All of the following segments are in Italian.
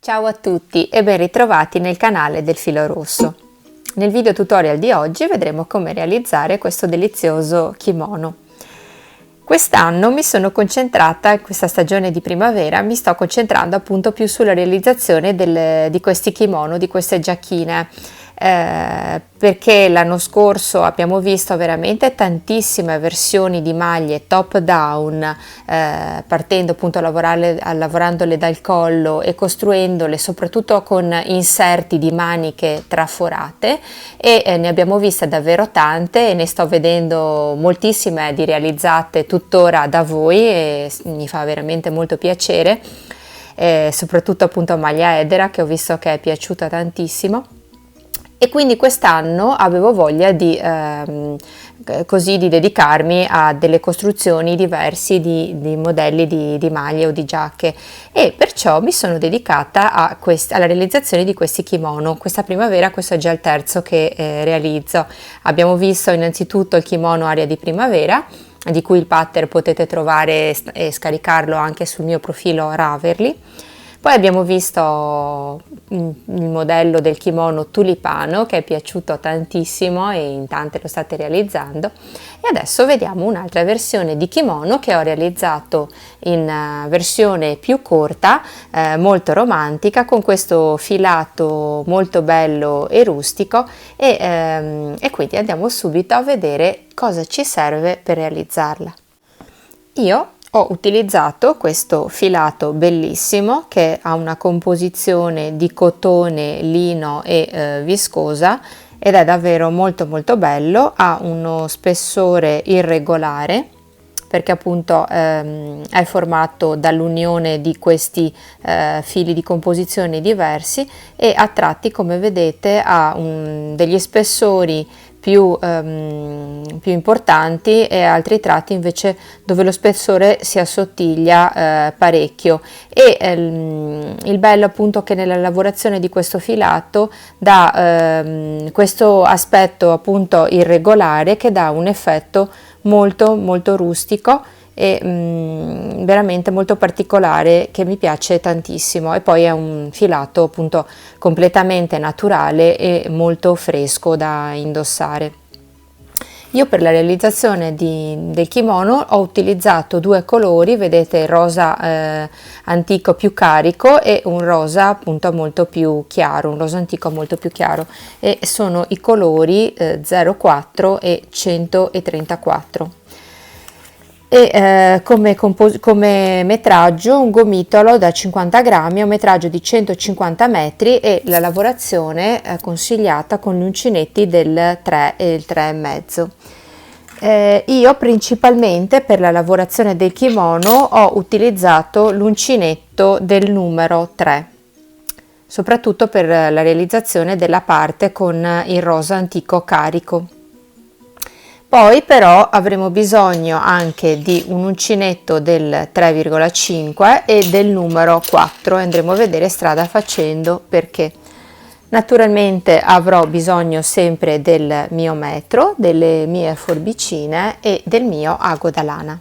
Ciao a tutti e ben ritrovati nel canale del Filo Rosso. Nel video tutorial di oggi vedremo come realizzare questo delizioso kimono. Quest'anno mi sono concentrata, in questa stagione di primavera, mi sto concentrando appunto più sulla realizzazione di questi kimono, di queste giacchine, perché l'anno scorso abbiamo visto veramente tantissime versioni di maglie top down, partendo appunto lavorandole dal collo e costruendole soprattutto con inserti di maniche traforate, e ne abbiamo viste davvero tante e ne sto vedendo moltissime di realizzate tuttora da voi e mi fa veramente molto piacere, soprattutto appunto maglia Edera, che ho visto che è piaciuta tantissimo. E quindi quest'anno avevo voglia di dedicarmi a delle costruzioni diverse di modelli di maglie o di giacche, e perciò mi sono dedicata alla realizzazione di questi kimono. Questa primavera questo è già il terzo che realizzo. Abbiamo visto innanzitutto il kimono Aria di Primavera, di cui il pattern potete trovare e scaricarlo anche sul mio profilo Ravelry. Poi abbiamo visto il modello del kimono Tulipano, che è piaciuto tantissimo e in tante lo state realizzando, e adesso vediamo un'altra versione di kimono che ho realizzato in versione più corta, molto romantica, con questo filato molto bello e rustico, e quindi andiamo subito a vedere cosa ci serve per realizzarla. Io ho utilizzato questo filato bellissimo che ha una composizione di cotone, lino e viscosa, ed è davvero molto bello. Ha uno spessore irregolare perché appunto è formato dall'unione di questi fili di composizione diversi, e a tratti, come vedete, ha degli spessori più importanti e altri tratti invece dove lo spessore si assottiglia parecchio, e il bello appunto che nella lavorazione di questo filato dà questo aspetto appunto irregolare, che dà un effetto molto rustico e veramente molto particolare, che mi piace tantissimo. E poi è un filato appunto completamente naturale e molto fresco da indossare. Io per la realizzazione del kimono ho utilizzato due colori, vedete, il rosa antico più carico e un rosa appunto molto più chiaro, un rosa antico molto più chiaro, e sono i colori 04 e 134. E come metraggio un gomitolo da 50 grammi, un metraggio di 150 metri, e la lavorazione è consigliata con gli uncinetti del 3 e il 3,5. Io principalmente per la lavorazione del kimono ho utilizzato l'uncinetto del numero 3, soprattutto per la realizzazione della parte con il rosa antico carico. Poi però avremo bisogno anche di un uncinetto del 3,5 e del numero 4, e andremo a vedere strada facendo perché. Naturalmente avrò bisogno sempre del mio metro, delle mie forbicine e del mio ago da lana.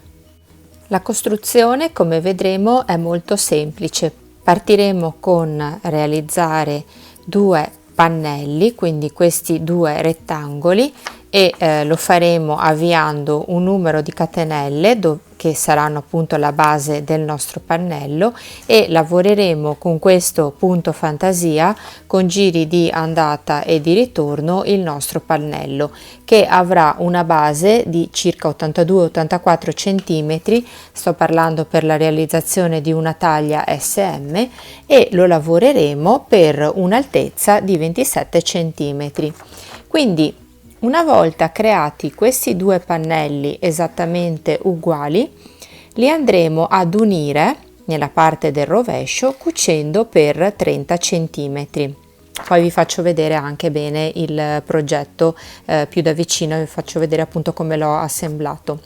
La costruzione, come vedremo, è molto semplice. Partiremo con realizzare due pannelli, quindi questi due rettangoli, e lo faremo avviando un numero di catenelle che saranno appunto la base del nostro pannello, e lavoreremo con questo punto fantasia con giri di andata e di ritorno il nostro pannello, che avrà una base di circa 82-84 cm. Sto parlando per la realizzazione di una taglia SM, e lo lavoreremo per un'altezza di 27 cm. Quindi una volta creati questi due pannelli esattamente uguali, li andremo ad unire nella parte del rovescio cucendo per 30 cm. Poi vi faccio vedere anche bene il progetto più da vicino, vi faccio vedere appunto come l'ho assemblato.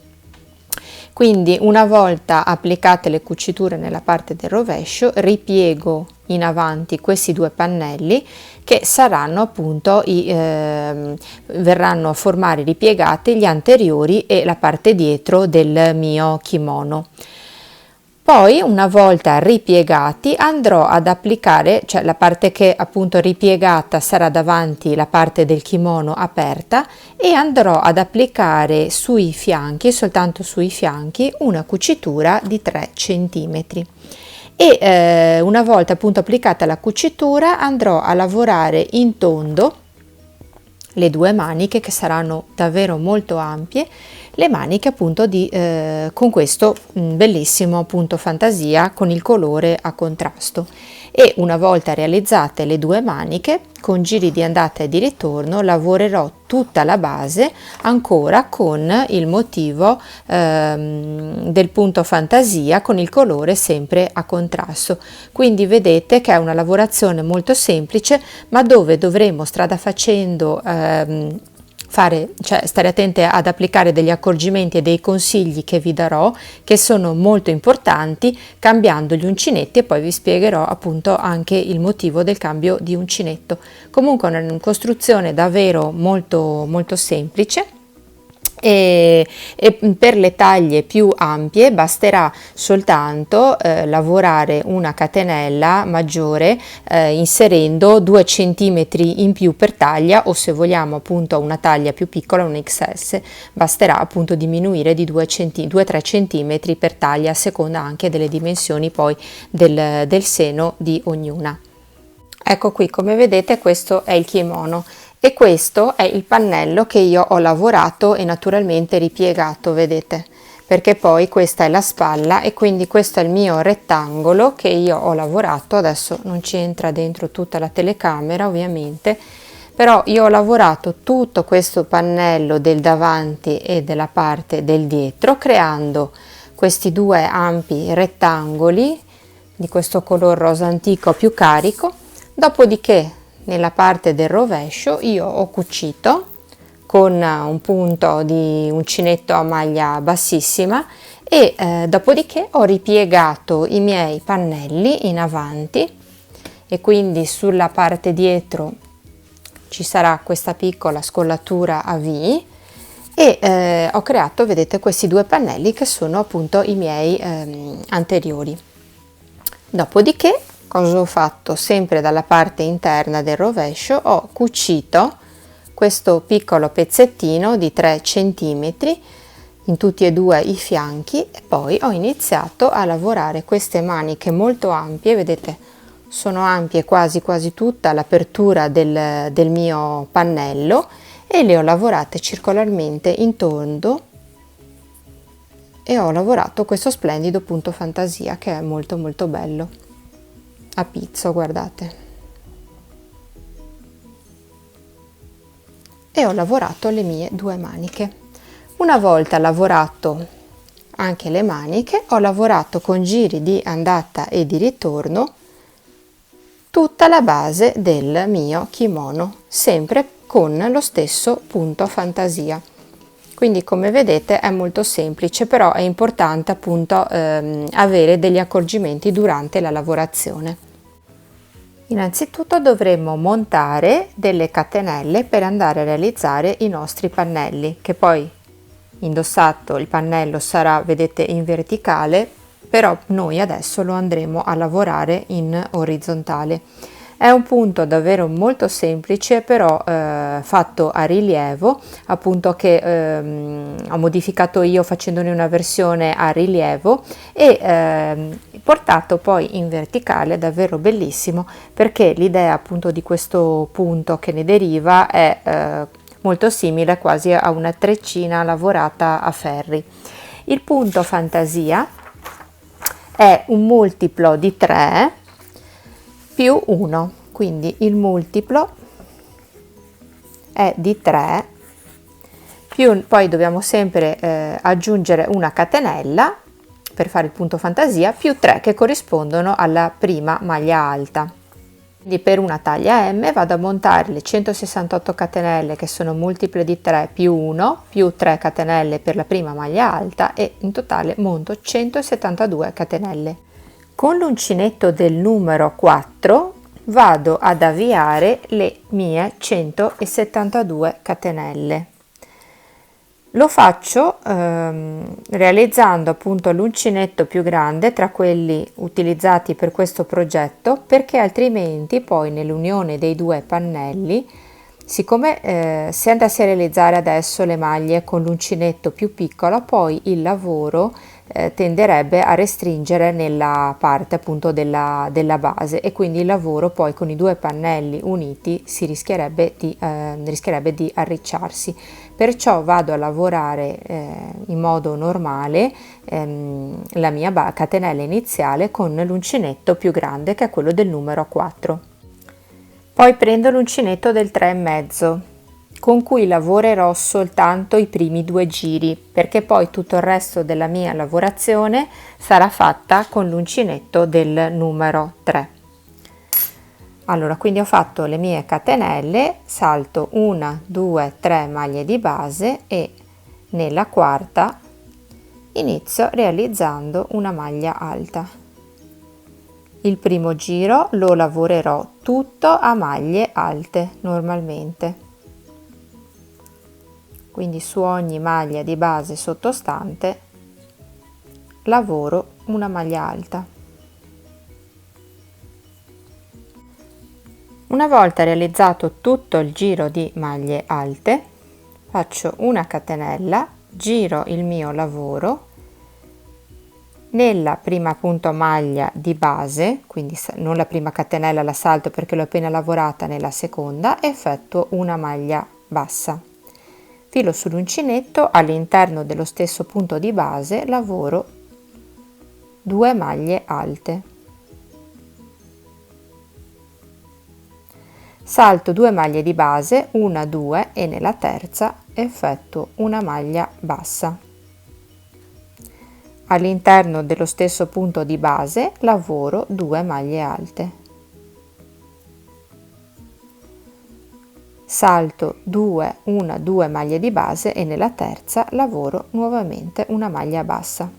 Quindi una volta applicate le cuciture nella parte del rovescio, ripiego in avanti questi due pannelli, che saranno appunto verranno a formare ripiegati gli anteriori e la parte dietro del mio kimono. Poi una volta ripiegati andrò ad applicare, cioè la parte che appunto ripiegata sarà davanti la parte del kimono aperta, e andrò ad applicare sui fianchi, soltanto sui fianchi, una cucitura di 3 centimetri. E una volta appunto applicata la cucitura andrò a lavorare in tondo le due maniche, che saranno davvero molto ampie, le maniche appunto con questo bellissimo appunto fantasia con il colore a contrasto. E una volta realizzate le due maniche, con giri di andata e di ritorno lavorerò tutta la base ancora con il motivo del punto fantasia, con il colore sempre a contrasto. Quindi vedete che è una lavorazione molto semplice, ma dove dovremo strada facendo stare attente ad applicare degli accorgimenti e dei consigli che vi darò, che sono molto importanti, cambiando gli uncinetti, e poi vi spiegherò appunto anche il motivo del cambio di uncinetto. Comunque è una costruzione davvero molto molto semplice. E per le taglie più ampie basterà soltanto lavorare una catenella maggiore inserendo 2 centimetri in più per taglia, o se vogliamo appunto una taglia più piccola, un XS, basterà appunto diminuire di 2-3 centimetri per taglia, a seconda anche delle dimensioni poi del seno di ognuna. Ecco qui, come vedete, questo è il kimono. E questo è il pannello che io ho lavorato e naturalmente ripiegato, vedete, perché poi questa è la spalla, e quindi questo è il mio rettangolo che io ho lavorato. Adesso non ci entra dentro tutta la telecamera ovviamente, però io ho lavorato tutto questo pannello del davanti e della parte del dietro, creando questi due ampi rettangoli di questo color rosa antico più carico. Dopodiché nella parte del rovescio io ho cucito con un punto di uncinetto a maglia bassissima, e dopodiché ho ripiegato i miei pannelli in avanti, e quindi sulla parte dietro ci sarà questa piccola scollatura a V, e ho creato, vedete, questi due pannelli che sono appunto i miei anteriori. Dopodiché cosa ho fatto? Sempre dalla parte interna del rovescio ho cucito questo piccolo pezzettino di 3 centimetri in tutti e due i fianchi, e poi ho iniziato a lavorare queste maniche molto ampie, vedete, sono ampie quasi tutta l'apertura del mio pannello, e le ho lavorate circolarmente in tondo, e ho lavorato questo splendido punto fantasia che è molto molto bello a pizzo, guardate. E ho lavorato le mie due maniche. Una volta lavorato anche le maniche, ho lavorato con giri di andata e di ritorno tutta la base del mio kimono, sempre con lo stesso punto fantasia. Quindi come vedete è molto semplice, però è importante appunto avere degli accorgimenti durante la lavorazione. Innanzitutto dovremmo montare delle catenelle per andare a realizzare i nostri pannelli, che poi indossato il pannello sarà, vedete, in verticale, però noi adesso lo andremo a lavorare in orizzontale. È un punto davvero molto semplice, però fatto a rilievo, appunto, che ho modificato io facendone una versione a rilievo, e portato poi in verticale, davvero bellissimo, perché l'idea appunto di questo punto che ne deriva è molto simile quasi a una treccina lavorata a ferri. Il punto fantasia è un multiplo di 3 più 1, quindi il multiplo è di 3 più, poi dobbiamo sempre aggiungere una catenella per fare il punto fantasia, più 3 che corrispondono alla prima maglia alta. Quindi per una taglia M vado a montare le 168 catenelle, che sono multiple di 3 più 1 più 3 catenelle per la prima maglia alta, e in totale monto 172 catenelle. Con l'uncinetto del numero 4 vado ad avviare le mie 172 catenelle. Lo faccio realizzando appunto l'uncinetto più grande tra quelli utilizzati per questo progetto, perché altrimenti poi nell'unione dei due pannelli, siccome se andassi a realizzare adesso le maglie con l'uncinetto più piccolo, poi il lavoro tenderebbe a restringere nella parte appunto della base, e quindi il lavoro poi con i due pannelli uniti si rischierebbe di arricciarsi. Perciò vado a lavorare in modo normale la mia catenella iniziale con l'uncinetto più grande, che è quello del numero 4. Poi prendo l'uncinetto del 3,5, con cui lavorerò soltanto i primi 2 giri, perché poi tutto il resto della mia lavorazione sarà fatta con l'uncinetto del numero 3. Allora, quindi ho fatto le mie catenelle, salto 1, 2, 3 maglie di base e nella quarta inizio realizzando una maglia alta. Il primo giro lo lavorerò tutto a maglie alte normalmente, quindi su ogni maglia di base sottostante lavoro una maglia alta. Una volta realizzato tutto il giro di maglie alte, faccio una catenella, giro il mio lavoro nella prima appunto maglia di base, quindi non la prima catenella la salto perché l'ho appena lavorata, nella seconda effettuo una maglia bassa, filo sull'uncinetto, all'interno dello stesso punto di base lavoro 2 maglie alte, salto 2 maglie di base, 1, 2 e nella terza effettuo una maglia bassa. All'interno dello stesso punto di base lavoro 2 maglie alte, salto 2, 1, 2 maglie di base e nella terza lavoro nuovamente una maglia bassa.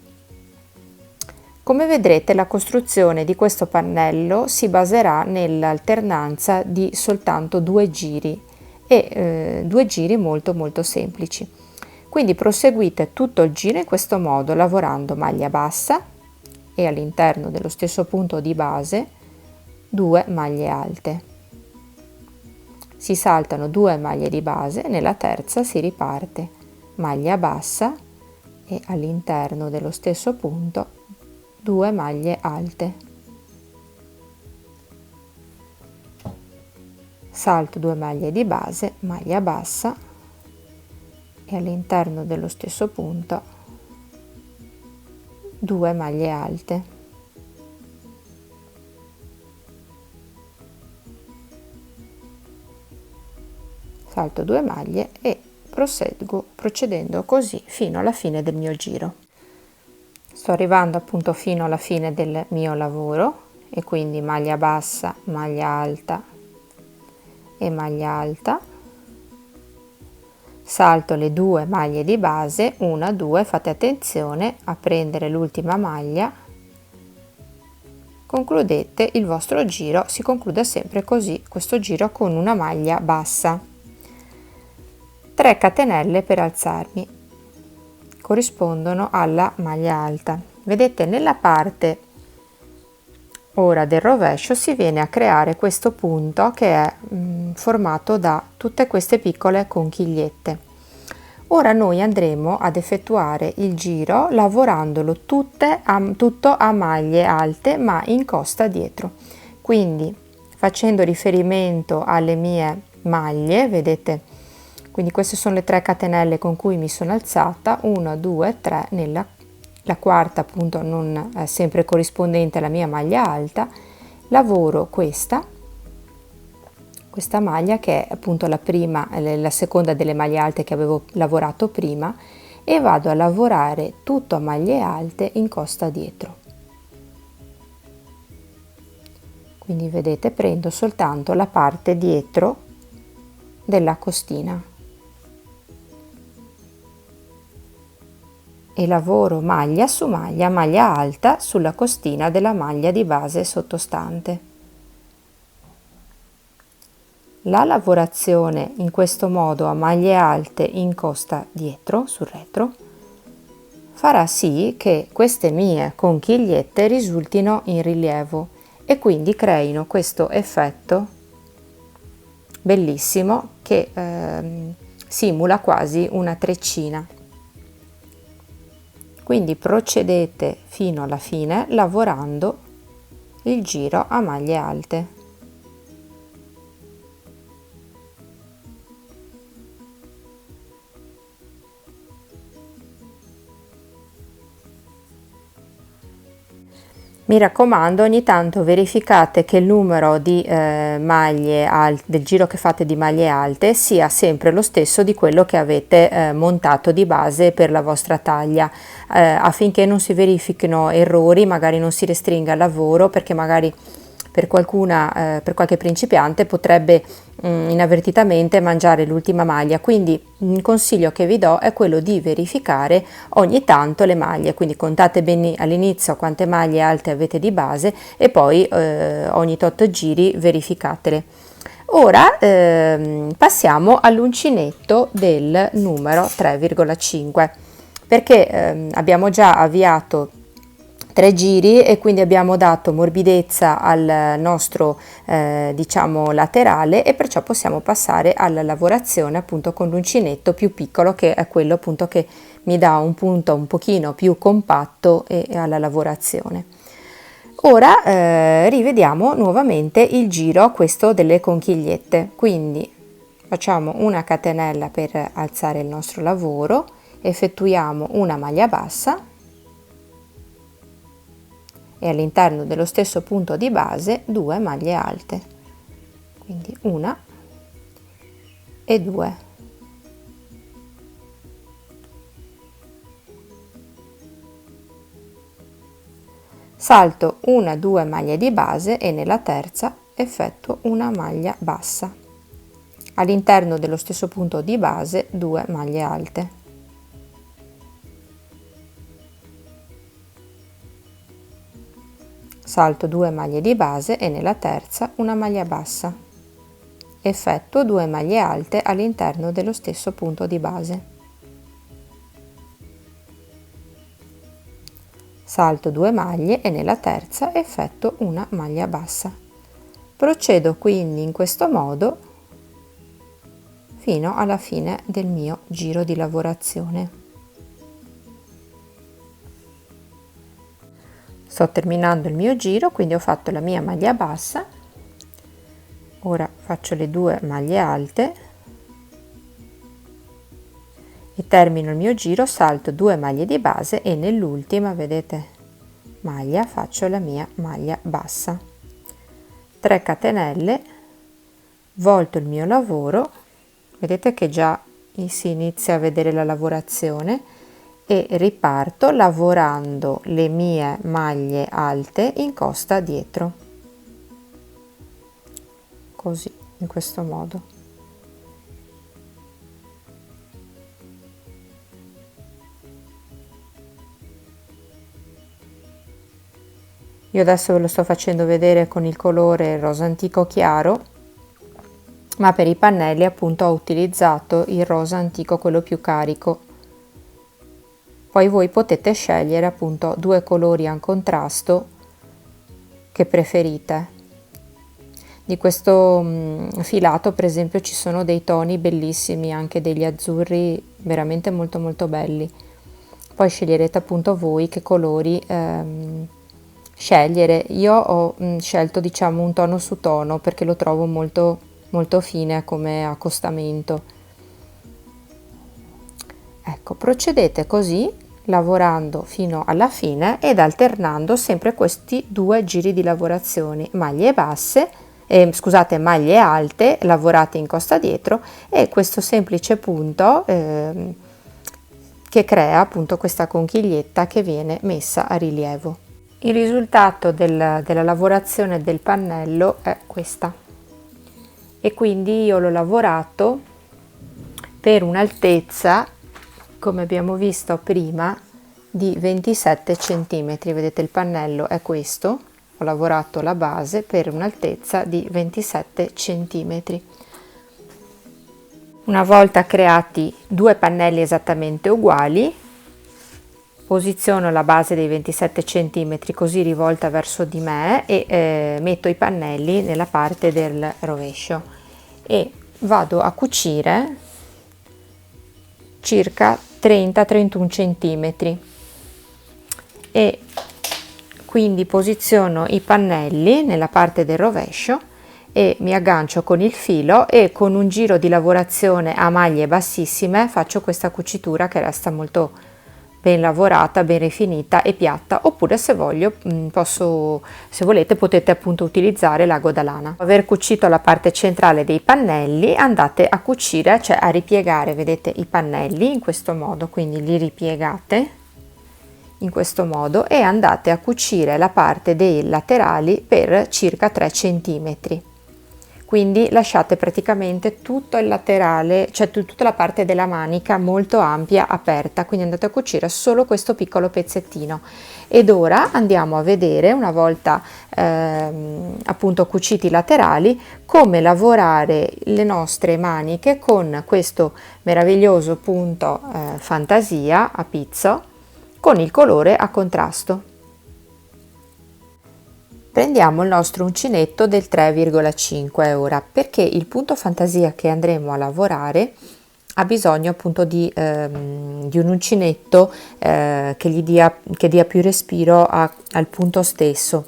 Come vedrete, la costruzione di questo pannello si baserà nell'alternanza di soltanto 2 giri e 2 giri molto semplici. Quindi proseguite tutto il giro in questo modo, lavorando maglia bassa e all'interno dello stesso punto di base 2 maglie alte. Si saltano 2 maglie di base, nella terza si riparte maglia bassa e all'interno dello stesso punto 2 maglie alte. Salto 2 maglie di base, maglia bassa e all'interno dello stesso punto 2 maglie alte. Salto 2 maglie e proseguo procedendo così fino alla fine del mio giro. Sto arrivando appunto fino alla fine del mio lavoro e quindi maglia bassa, maglia alta e maglia alta. Salto le 2 maglie di base, 1, 2, fate attenzione a prendere l'ultima maglia, concludete il vostro giro, si conclude sempre così questo giro con una maglia bassa, 3 catenelle per alzarmi, corrispondono alla maglia alta. Vedete, nella parte ora del rovescio si viene a creare questo punto che è formato da tutte queste piccole conchigliette. Ora noi andremo ad effettuare il giro lavorandolo tutto a maglie alte ma in costa dietro, quindi facendo riferimento alle mie maglie, vedete, quindi queste sono le 3 catenelle con cui mi sono alzata, 1, 2, 3 nella la quarta appunto non è sempre corrispondente alla mia maglia alta, lavoro questa maglia che è appunto la seconda delle maglie alte che avevo lavorato prima, e vado a lavorare tutto a maglie alte in costa dietro. Quindi vedete, prendo soltanto la parte dietro della costina e lavoro maglia su maglia, maglia alta sulla costina della maglia di base sottostante. La lavorazione in questo modo a maglie alte in costa dietro, sul retro, farà sì che queste mie conchigliette risultino in rilievo e quindi creino questo effetto bellissimo che simula quasi una treccina. Quindi procedete fino alla fine lavorando il giro a maglie alte. Mi raccomando, ogni tanto verificate che il numero di del giro che fate di maglie alte sia sempre lo stesso di quello che avete montato di base per la vostra taglia, affinché non si verifichino errori, magari non si restringa il lavoro, perché magari per qualche principiante potrebbe inavvertitamente mangiare l'ultima maglia. Quindi il consiglio che vi do è quello di verificare ogni tanto le maglie, quindi contate bene all'inizio quante maglie alte avete di base e poi ogni tot giri verificatele. Ora passiamo all'uncinetto del numero 3,5, perché abbiamo già avviato 3 giri e quindi abbiamo dato morbidezza al nostro diciamo laterale, e perciò possiamo passare alla lavorazione appunto con l'uncinetto più piccolo, che è quello appunto che mi dà un punto un pochino più compatto alla lavorazione. Ora rivediamo nuovamente il giro, questo delle conchigliette, quindi facciamo una catenella per alzare il nostro lavoro, effettuiamo una maglia bassa e all'interno dello stesso punto di base 2 maglie alte, quindi una e 2. Salto 1-2 maglie di base e nella terza effettuo una maglia bassa. All'interno dello stesso punto di base 2 maglie alte. Salto 2 maglie di base e nella terza una maglia bassa. Effettuo 2 maglie alte all'interno dello stesso punto di base. Salto 2 maglie e nella terza effettuo una maglia bassa. Procedo quindi in questo modo fino alla fine del mio giro di lavorazione. Sto terminando il mio giro, quindi ho fatto la mia maglia bassa. Ora faccio le 2 maglie alte e termino il mio giro, salto 2 maglie di base e nell'ultima, vedete, maglia faccio la mia maglia bassa. 3 catenelle, volto il mio lavoro, vedete che già si inizia a vedere la lavorazione, e riparto lavorando le mie maglie alte in costa dietro, così, in questo modo. Io adesso ve lo sto facendo vedere con il colore rosa antico chiaro, ma per i pannelli appunto ho utilizzato il rosa antico, quello più carico. Poi voi potete scegliere appunto 2 colori a contrasto che preferite. Di questo filato per esempio ci sono dei toni bellissimi, anche degli azzurri veramente molto molto belli. Poi sceglierete appunto voi che colori scegliere. Io ho scelto diciamo un tono su tono perché lo trovo molto molto fine come accostamento. Ecco, procedete così lavorando fino alla fine ed alternando sempre questi 2 giri di lavorazione, maglie basse, scusate, maglie alte lavorate in costa dietro, e questo semplice punto che crea appunto questa conchiglietta che viene messa a rilievo. Il risultato della lavorazione del pannello è questa, e quindi io l'ho lavorato per un'altezza, come abbiamo visto prima, di 27 cm. Vedete, il pannello è questo, ho lavorato la base per un'altezza di 27 cm. Una volta creati 2 pannelli esattamente uguali, posiziono la base dei 27 cm così rivolta verso di me e metto i pannelli nella parte del rovescio e vado a cucire circa 30-31 cm e quindi posiziono i pannelli nella parte del rovescio e mi aggancio con il filo e con un giro di lavorazione a maglie bassissime faccio questa cucitura che resta molto ben lavorata, ben rifinita e piatta, oppure se voglio se volete potete appunto utilizzare l'ago da lana. Dopo aver cucito la parte centrale dei pannelli andate a cucire, cioè a ripiegare, vedete i pannelli in questo modo, quindi li ripiegate in questo modo e andate a cucire la parte dei laterali per circa 3 cm. Quindi lasciate praticamente tutto il laterale, cioè tutta la parte della manica molto ampia aperta, quindi andate a cucire solo questo piccolo pezzettino. Ed ora andiamo a vedere, una volta appunto cuciti i laterali, come lavorare le nostre maniche con questo meraviglioso punto fantasia a pizzo con il colore a contrasto. Prendiamo il nostro uncinetto del 3,5 ora, perché il punto fantasia che andremo a lavorare ha bisogno appunto di un uncinetto che dia più respiro al punto stesso.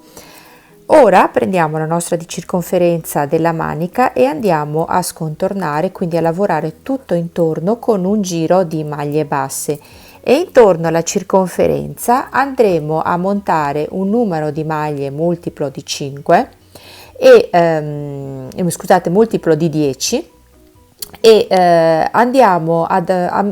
Ora prendiamo la nostra di circonferenza della manica e andiamo a scontornare, quindi a lavorare tutto intorno con un giro di maglie basse. E intorno alla circonferenza andremo a montare un numero di maglie multiplo di 5 scusate, multiplo di 10 e andiamo a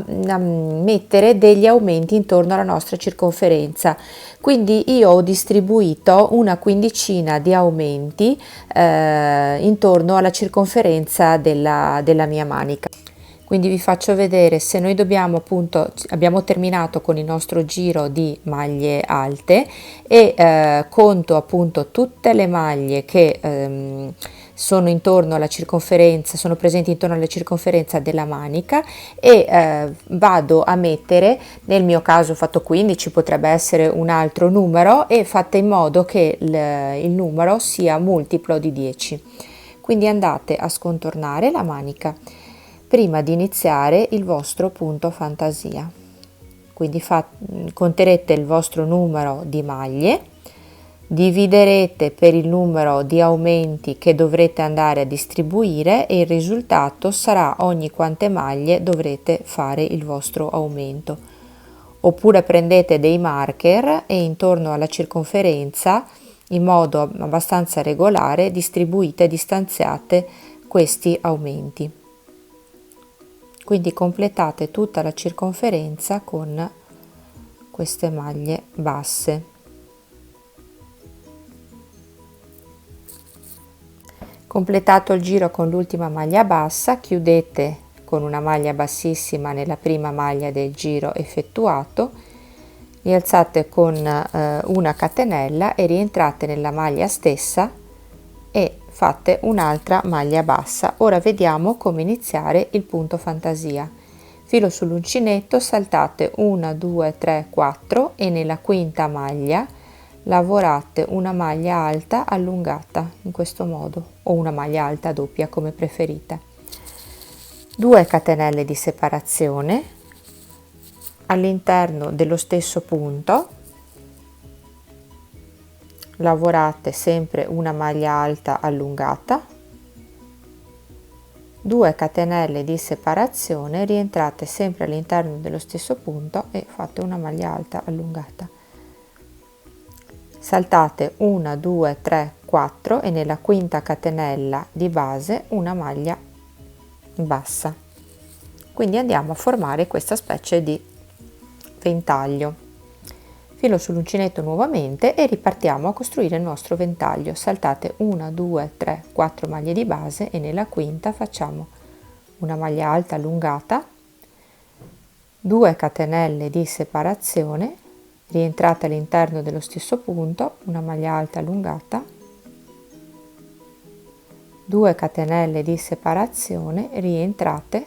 mettere degli aumenti intorno alla nostra circonferenza. Quindi io ho distribuito una quindicina di aumenti intorno alla circonferenza della mia manica. Quindi vi faccio vedere, se noi abbiamo terminato con il nostro giro di maglie alte e conto appunto tutte le maglie che sono intorno alla circonferenza, sono presenti intorno alla circonferenza della manica e vado a mettere, nel mio caso ho fatto 15, potrebbe essere un altro numero, e fate in modo che il numero sia multiplo di 10. Quindi andate a scontornare la manica prima di iniziare il vostro punto fantasia. Quindi conterete il vostro numero di maglie, dividerete per il numero di aumenti che dovrete andare a distribuire e il risultato sarà ogni quante maglie dovrete fare il vostro aumento. Oppure prendete dei marker e intorno alla circonferenza, in modo abbastanza regolare, distribuite e distanziate questi aumenti. Quindi completate tutta la circonferenza con queste maglie basse. Completato il giro con l'ultima maglia bassa, chiudete con una maglia bassissima nella prima maglia del giro effettuato, rialzate con una catenella e rientrate nella maglia stessa e fate un'altra maglia bassa. Ora vediamo come iniziare il punto fantasia. Filo sull'uncinetto, saltate 1, 2, 3, 4 e nella quinta maglia lavorate una maglia alta allungata in questo modo, o una maglia alta doppia come preferite. 2 catenelle di separazione all'interno dello stesso punto. Lavorate sempre una maglia alta allungata, 2 catenelle di separazione, rientrate sempre all'interno dello stesso punto e fate una maglia alta allungata. Saltate 1, 2, 3, 4 e nella quinta catenella di base una maglia bassa. Quindi andiamo a formare questa specie di ventaglio. Filo sull'uncinetto nuovamente e ripartiamo a costruire il nostro ventaglio. Saltate 1, 2, 3, 4 maglie di base e nella quinta facciamo una maglia alta allungata, 2 catenelle di separazione, rientrate all'interno dello stesso punto, una maglia alta allungata, 2 catenelle di separazione, rientrate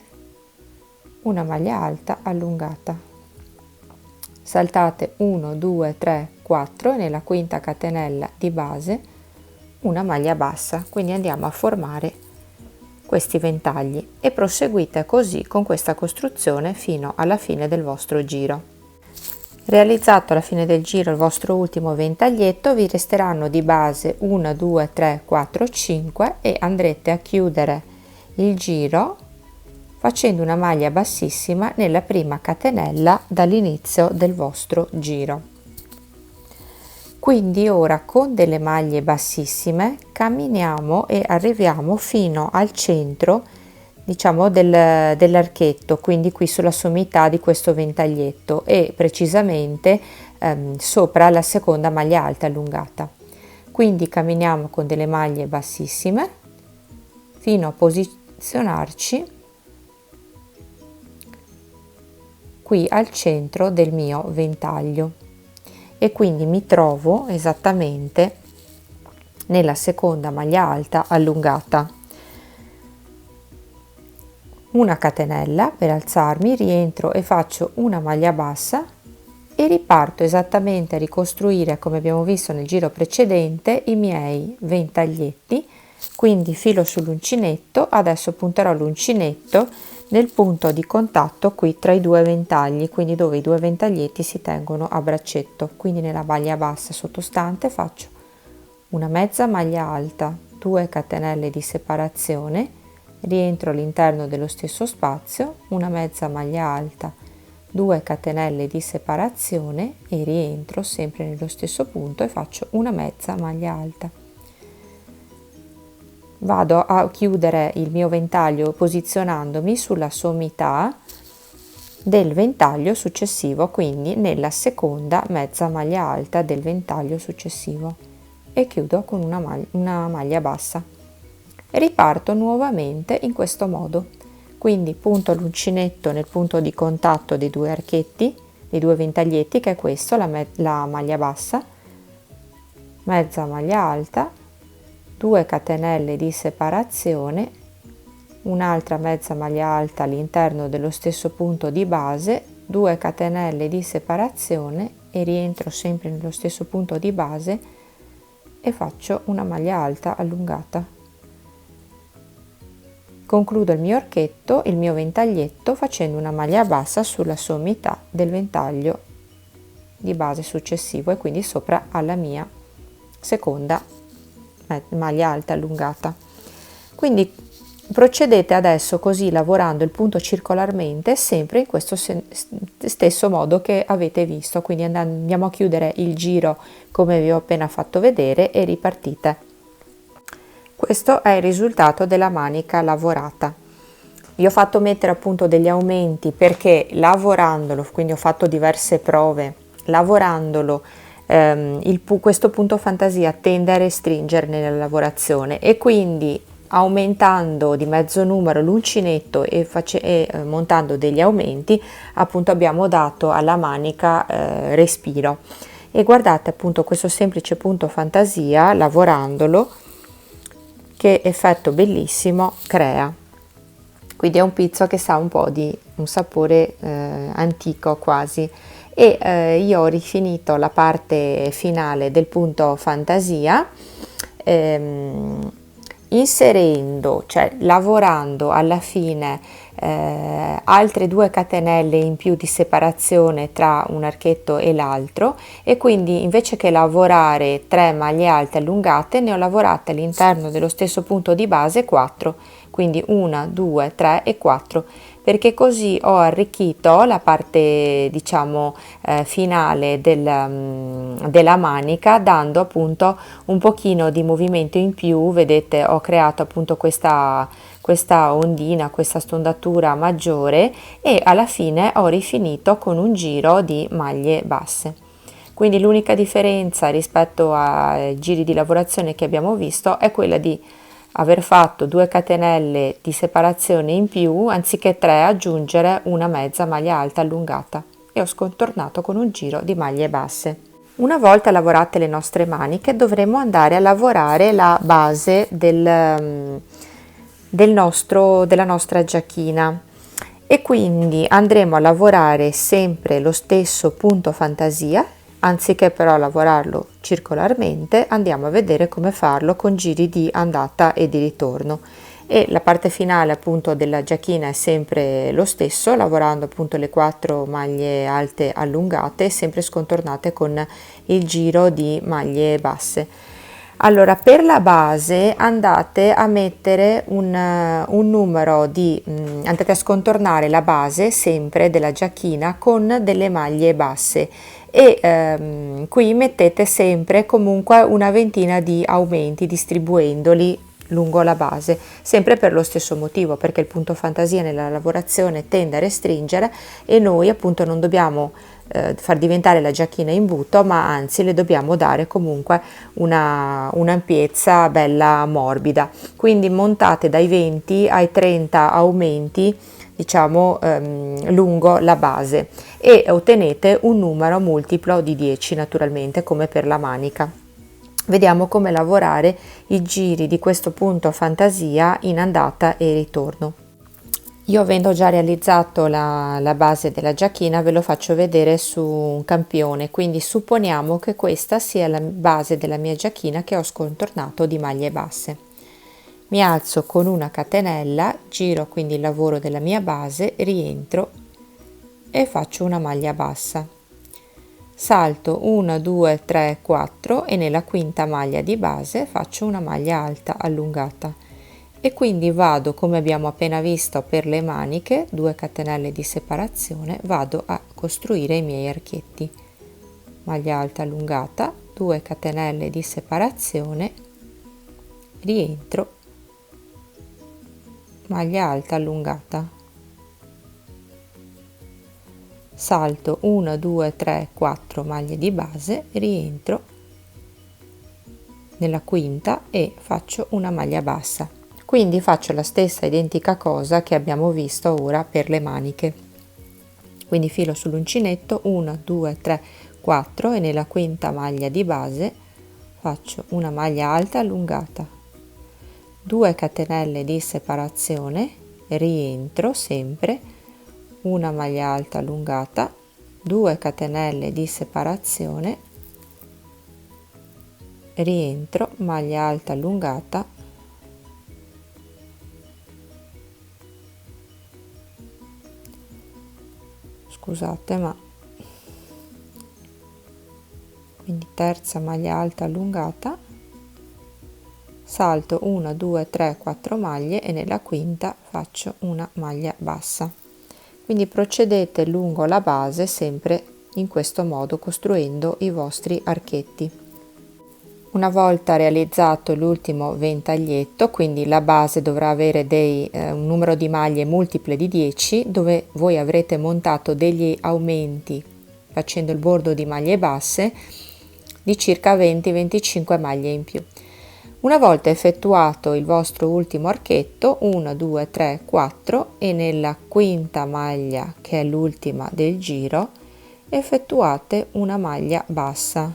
una maglia alta allungata, saltate 1 2 3 4 e nella quinta catenella di base una maglia bassa, quindi andiamo a formare questi ventagli e proseguite così con questa costruzione fino alla fine del vostro giro. Realizzato alla fine del giro il vostro ultimo ventaglietto, vi resteranno di base 1 2 3 4 5 e andrete a chiudere il giro facendo una maglia bassissima nella prima catenella dall'inizio del vostro giro. Quindi ora con delle maglie bassissime camminiamo e arriviamo fino al centro, diciamo, dell'archetto, quindi qui sulla sommità di questo ventaglietto e precisamente sopra la seconda maglia alta allungata. Quindi camminiamo con delle maglie bassissime fino a posizionarci qui al centro del mio ventaglio e quindi mi trovo esattamente nella seconda maglia alta allungata. Una catenella per alzarmi, rientro e faccio una maglia bassa e riparto esattamente a ricostruire, come abbiamo visto nel giro precedente, i miei ventaglietti. Quindi filo sull'uncinetto, adesso punterò l'uncinetto nel punto di contatto qui tra i due ventagli, quindi dove i due ventaglietti si tengono a braccetto. Quindi nella maglia bassa sottostante faccio una mezza maglia alta, 2 catenelle di separazione, rientro all'interno dello stesso spazio, una mezza maglia alta, 2 catenelle di separazione e rientro sempre nello stesso punto e faccio una mezza maglia alta. Vado a chiudere il mio ventaglio posizionandomi sulla sommità del ventaglio successivo, quindi nella seconda mezza maglia alta del ventaglio successivo e chiudo con una maglia bassa. Riparto nuovamente in questo modo, quindi punto l'uncinetto nel punto di contatto dei due archetti, dei due ventaglietti, che è questo, la maglia bassa, mezza maglia alta, 2 catenelle di separazione, un'altra mezza maglia alta all'interno dello stesso punto di base, 2 catenelle di separazione e rientro sempre nello stesso punto di base e faccio una maglia alta allungata. Concludo il mio archetto, il mio ventaglietto, facendo una maglia bassa sulla sommità del ventaglio di base successivo e quindi sopra alla mia seconda maglia alta allungata. Quindi procedete adesso così, lavorando il punto circolarmente, sempre in questo stesso modo che avete visto. Quindi andiamo a chiudere il giro come vi ho appena fatto vedere e ripartite. Questo è il risultato della manica lavorata. Vi ho fatto mettere appunto degli aumenti perché lavorandolo, quindi ho fatto diverse prove, lavorandolo questo punto fantasia tende a restringere nella lavorazione e quindi aumentando di mezzo numero l'uncinetto e montando degli aumenti appunto abbiamo dato alla manica respiro. E guardate appunto questo semplice punto fantasia lavorandolo che effetto bellissimo crea. Quindi è un pizzo che sa un po' di un sapore antico quasi. E io ho rifinito la parte finale del punto fantasia inserendo, cioè lavorando alla fine altre 2 catenelle in più di separazione tra un archetto e l'altro e quindi invece che lavorare 3 maglie alte allungate ne ho lavorate all'interno dello stesso punto di base 4, quindi 1, 2, 3 e 4, perché così ho arricchito la parte diciamo finale della manica dando appunto un pochino di movimento in più. Vedete, ho creato appunto questa ondina, questa stondatura maggiore e alla fine ho rifinito con un giro di maglie basse. Quindi l'unica differenza rispetto ai giri di lavorazione che abbiamo visto è quella di aver fatto 2 catenelle di separazione in più, anziché 3 aggiungere una mezza maglia alta allungata e ho scontornato con un giro di maglie basse. Una volta lavorate le nostre maniche dovremo andare a lavorare la base della nostra giacchina e quindi andremo a lavorare sempre lo stesso punto fantasia. Anziché però lavorarlo circolarmente, andiamo a vedere come farlo con giri di andata e di ritorno. E la parte finale appunto della giacchina è sempre lo stesso, lavorando appunto le 4 maglie alte allungate, sempre scontornate con il giro di maglie basse. Allora, per la base andate a mettere un numero di, andate a scontornare la base sempre della giacchina con delle maglie basse e qui mettete sempre comunque una ventina di aumenti distribuendoli lungo la base, sempre per lo stesso motivo, perché il punto fantasia nella lavorazione tende a restringere e noi appunto non dobbiamo far diventare la giacchina in imbuto, ma anzi le dobbiamo dare comunque un'ampiezza bella morbida. Quindi montate dai 20 ai 30 aumenti, diciamo, lungo la base e ottenete un numero multiplo di 10 naturalmente, come per la manica. Vediamo come lavorare i giri di questo punto fantasia in andata e ritorno. Io, avendo già realizzato la base della giacchina, ve lo faccio vedere su un campione, quindi supponiamo che questa sia la base della mia giacchina che ho scontornato di maglie basse. Mi alzo con una catenella, giro quindi il lavoro della mia base, rientro e faccio una maglia bassa. Salto 1, 2, 3, 4 e nella quinta maglia di base faccio una maglia alta allungata e quindi vado, come abbiamo appena visto per le maniche, 2 catenelle di separazione, vado a costruire i miei archetti. Maglia alta allungata, 2 catenelle di separazione, rientro, maglia alta allungata, salto 1, 2, 3, 4 maglie di base, rientro nella quinta e faccio una maglia bassa. Quindi faccio la stessa identica cosa che abbiamo visto ora per le maniche. Quindi filo sull'uncinetto 1, 2, 3, 4 e nella quinta maglia di base faccio una maglia alta allungata, 2 catenelle di separazione, rientro sempre, una maglia alta allungata, 2 catenelle di separazione, rientro, maglia alta allungata, scusate ma quindi terza maglia alta allungata, salto 1, 2, 3, 4 maglie e nella quinta faccio una maglia bassa. Quindi procedete lungo la base sempre in questo modo, costruendo i vostri archetti. Una volta realizzato l'ultimo ventaglietto, quindi la base dovrà avere un numero di maglie multiple di 10, dove voi avrete montato degli aumenti facendo il bordo di maglie basse di circa 20-25 maglie in più. Una volta effettuato il vostro ultimo archetto, 1, 2, 3, 4 e nella quinta maglia, che è l'ultima del giro, effettuate una maglia bassa.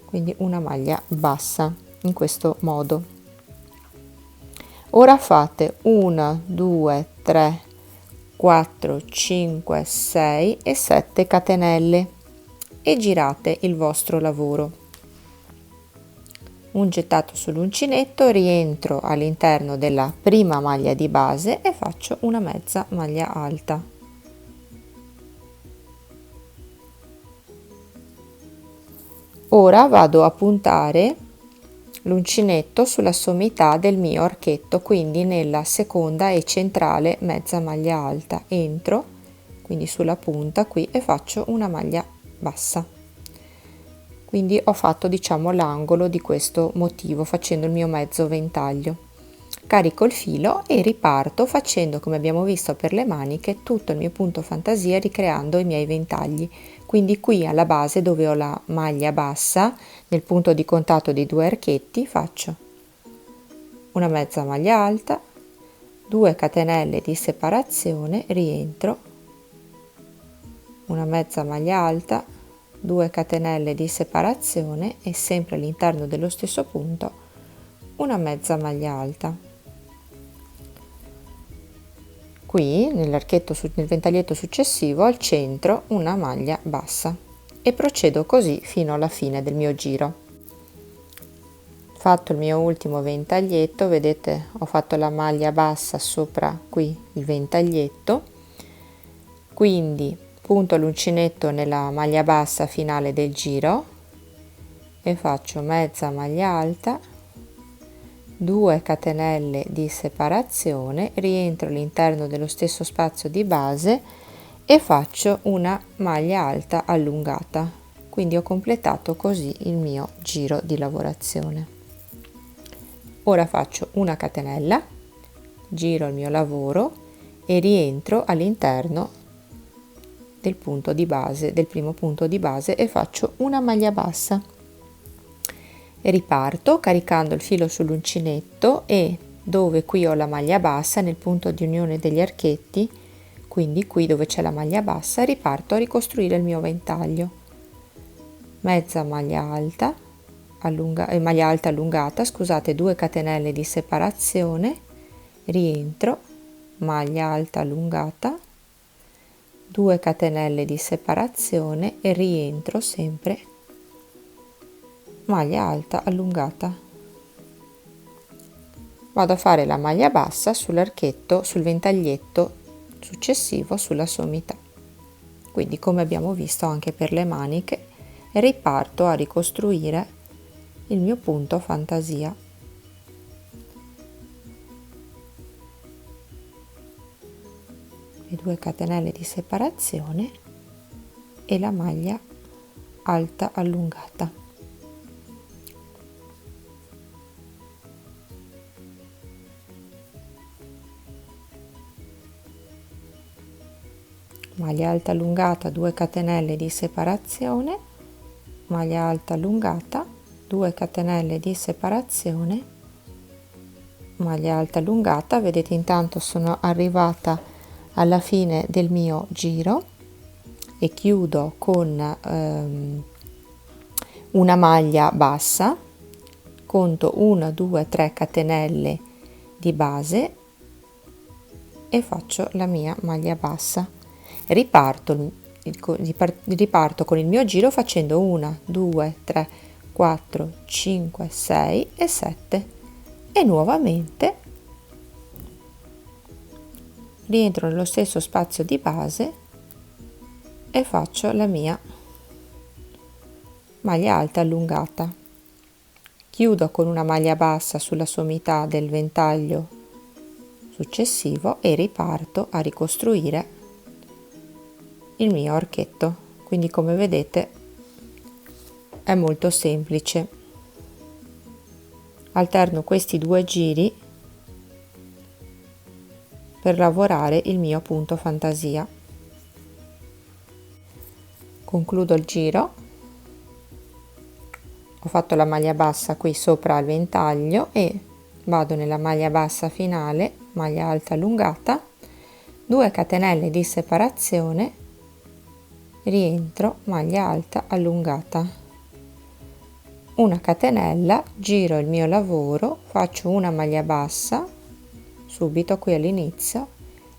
Quindi una maglia bassa in questo modo. Ora fate 1, 2, 3, 4, 5, 6 e 7 catenelle e girate il vostro lavoro. Un gettato sull'uncinetto, rientro all'interno della prima maglia di base e faccio una mezza maglia alta. Ora vado a puntare l'uncinetto sulla sommità del mio archetto, quindi nella seconda e centrale mezza maglia alta, entro quindi sulla punta qui e faccio una maglia bassa. Quindi ho fatto, diciamo, l'angolo di questo motivo facendo il mio mezzo ventaglio. Carico il filo e riparto facendo, come abbiamo visto per le maniche, tutto il mio punto fantasia ricreando i miei ventagli. Quindi qui alla base, dove ho la maglia bassa, nel punto di contatto dei 2 archetti, faccio una mezza maglia alta, 2 catenelle di separazione, rientro, una mezza maglia alta, 2 catenelle di separazione e sempre all'interno dello stesso punto una mezza maglia alta. qui nell'archetto, nel ventaglietto successivo, al centro una maglia bassa e procedo così fino alla fine del mio giro. Fatto il mio ultimo ventaglietto, vedete, ho fatto la maglia bassa sopra qui il ventaglietto, quindi punto l'uncinetto nella maglia bassa finale del giro e faccio mezza maglia alta, 2 catenelle di separazione, rientro all'interno dello stesso spazio di base e faccio una maglia alta allungata. Quindi ho completato così il mio giro di lavorazione. Ora faccio una catenella, giro il mio lavoro e rientro all'interno del punto di base, del primo punto di base, e faccio una maglia bassa. E riparto caricando il filo sull'uncinetto e dove qui ho la maglia bassa, nel punto di unione degli archetti, quindi qui dove c'è la maglia bassa, riparto a ricostruire il mio ventaglio. Mezza maglia alta, maglia alta allungata, scusate, 2 catenelle di separazione, rientro, maglia alta allungata, 2 catenelle di separazione e rientro sempre, maglia alta allungata. Vado a fare la maglia bassa sull'archetto, sul ventaglietto successivo sulla sommità. Quindi come abbiamo visto anche per le maniche, riparto a ricostruire il mio punto fantasia. Le 2 catenelle di separazione e la maglia alta allungata. Maglia alta allungata, 2 catenelle di separazione, maglia alta allungata, 2 catenelle di separazione, maglia alta allungata. Vedete, intanto sono arrivata alla fine del mio giro e chiudo con una maglia bassa, conto 1 2 3 catenelle di base e faccio la mia maglia bassa. Riparto con il mio giro facendo 1 2 3 4 5 6 e 7 e nuovamente rientro nello stesso spazio di base e faccio la mia maglia alta allungata. Chiudo con una maglia bassa sulla sommità del ventaglio successivo e riparto a ricostruire il mio archetto. Quindi come vedete è molto semplice. Alterno questi 2 giri per lavorare il mio punto fantasia. Concludo il giro, ho fatto la maglia bassa qui sopra il ventaglio e vado nella maglia bassa finale, maglia alta allungata, 2 catenelle di separazione, rientro, maglia alta allungata, una catenella, giro il mio lavoro, faccio una maglia bassa subito qui all'inizio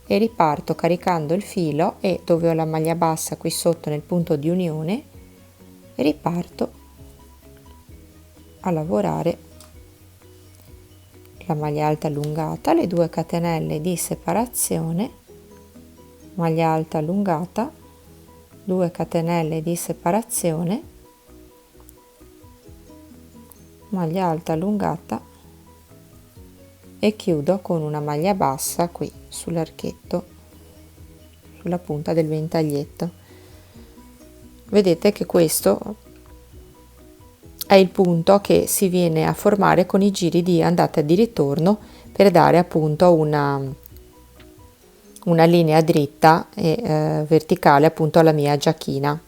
e riparto caricando il filo e dove ho la maglia bassa qui sotto nel punto di unione riparto a lavorare la maglia alta allungata, le 2 catenelle di separazione, maglia alta allungata, 2 catenelle di separazione, maglia alta allungata e chiudo con una maglia bassa qui sull'archetto, sulla punta del ventaglietto. Vedete che questo è il punto che si viene a formare con i giri di andata e di ritorno per dare appunto una linea dritta e verticale appunto alla mia giacchina,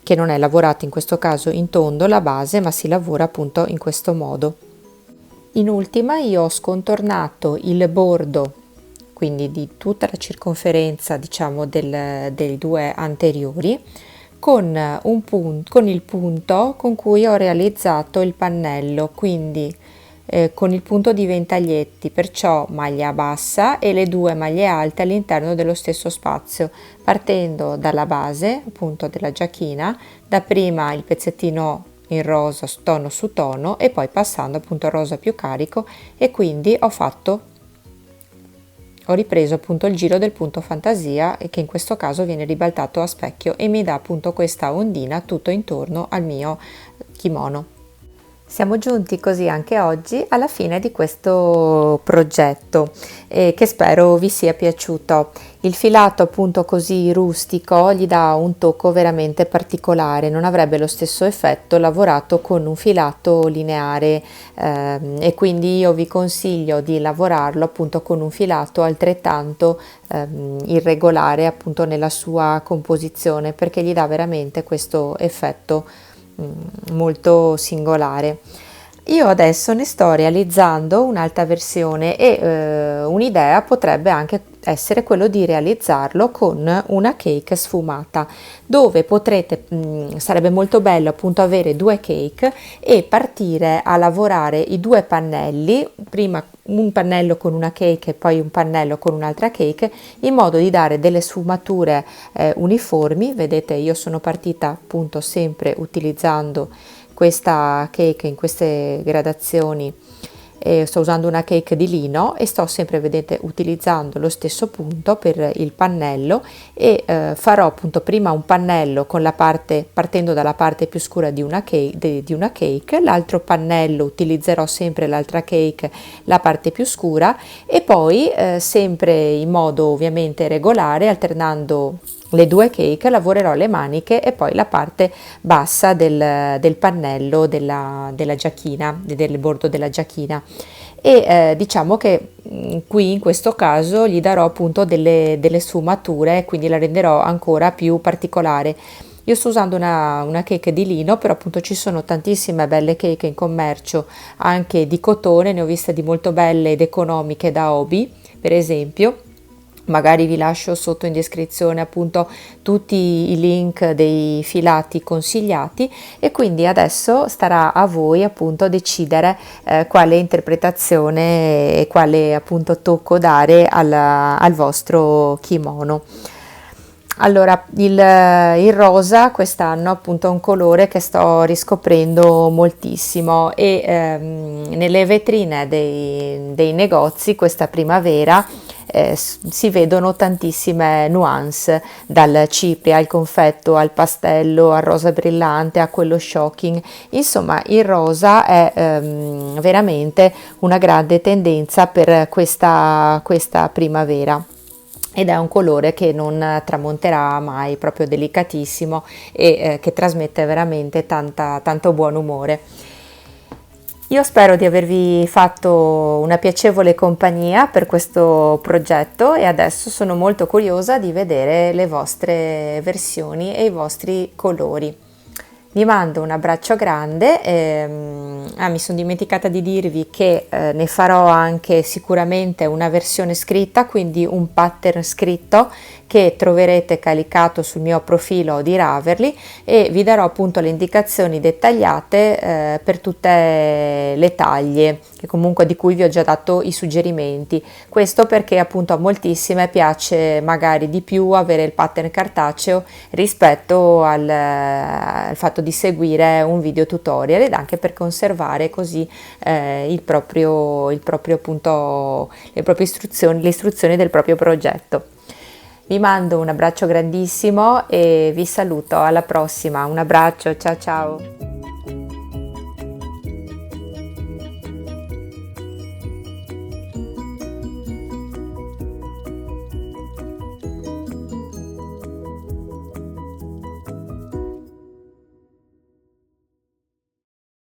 che non è lavorata in questo caso in tondo la base, ma si lavora appunto in questo modo. In ultima io ho scontornato il bordo, quindi di tutta la circonferenza diciamo dei 2 anteriori con il punto con cui ho realizzato il pannello, quindi con il punto di ventaglietti, perciò maglia bassa e le 2 maglie alte all'interno dello stesso spazio, partendo dalla base appunto della giacchina, dapprima il pezzettino in rosa tono su tono e poi passando appunto al rosa più carico, e quindi ho ripreso appunto il giro del punto fantasia, e che in questo caso viene ribaltato a specchio e mi dà appunto questa ondina tutto intorno al mio kimono. Siamo giunti così anche oggi alla fine di questo progetto, che spero vi sia piaciuto. Il filato appunto così rustico gli dà un tocco veramente particolare, non avrebbe lo stesso effetto lavorato con un filato lineare, e quindi io vi consiglio di lavorarlo appunto con un filato altrettanto irregolare appunto nella sua composizione, perché gli dà veramente questo effetto molto singolare. Io adesso ne sto realizzando un'altra versione e un'idea potrebbe anche essere quello di realizzarlo con una cake sfumata, dove sarebbe molto bello appunto avere 2 cake e partire a lavorare i 2 pannelli, prima un pannello con una cake e poi un pannello con un'altra cake, in modo di dare delle sfumature uniformi. Vedete, io sono partita appunto sempre utilizzando questa cake in queste gradazioni, sto usando una cake di lino e sto sempre, vedete, utilizzando lo stesso punto per il pannello, e farò appunto prima un pannello con la parte, partendo dalla parte più scura di una cake, l'altro pannello utilizzerò sempre l'altra cake, la parte più scura, e poi sempre in modo ovviamente regolare, alternando le 2 cake, lavorerò le maniche e poi la parte bassa del pannello della giacchina, del bordo della giacchina, e diciamo che qui in questo caso gli darò appunto delle sfumature, quindi la renderò ancora più particolare. Io sto usando una cake di lino, però appunto ci sono tantissime belle cake in commercio anche di cotone, ne ho viste di molto belle ed economiche da Obi per esempio. Magari vi lascio sotto in descrizione appunto tutti i link dei filati consigliati, e quindi adesso starà a voi appunto decidere quale interpretazione e quale appunto tocco dare al vostro kimono. Allora, il rosa quest'anno appunto è un colore che sto riscoprendo moltissimo, e nelle vetrine dei negozi questa primavera si vedono tantissime nuance, dal cipria al confetto al pastello al rosa brillante a quello shocking. Insomma, il rosa è veramente una grande tendenza per questa primavera, ed è un colore che non tramonterà mai, proprio delicatissimo, e che trasmette veramente tanto buon umore. Io spero di avervi fatto una piacevole compagnia per questo progetto, e adesso sono molto curiosa di vedere le vostre versioni e i vostri colori. Vi mando un abbraccio grande, mi sono dimenticata di dirvi che ne farò anche sicuramente una versione scritta, quindi un pattern scritto che troverete caricato sul mio profilo di Ravelry, e vi darò appunto le indicazioni dettagliate per tutte le taglie, che comunque di cui vi ho già dato i suggerimenti. Questo perché appunto a moltissime piace magari di più avere il pattern cartaceo rispetto al fatto di seguire un video tutorial, ed anche per conservare così il proprio appunto le proprie istruzioni, le istruzioni del proprio progetto. Vi mando un abbraccio grandissimo e vi saluto, alla prossima, un abbraccio, ciao ciao!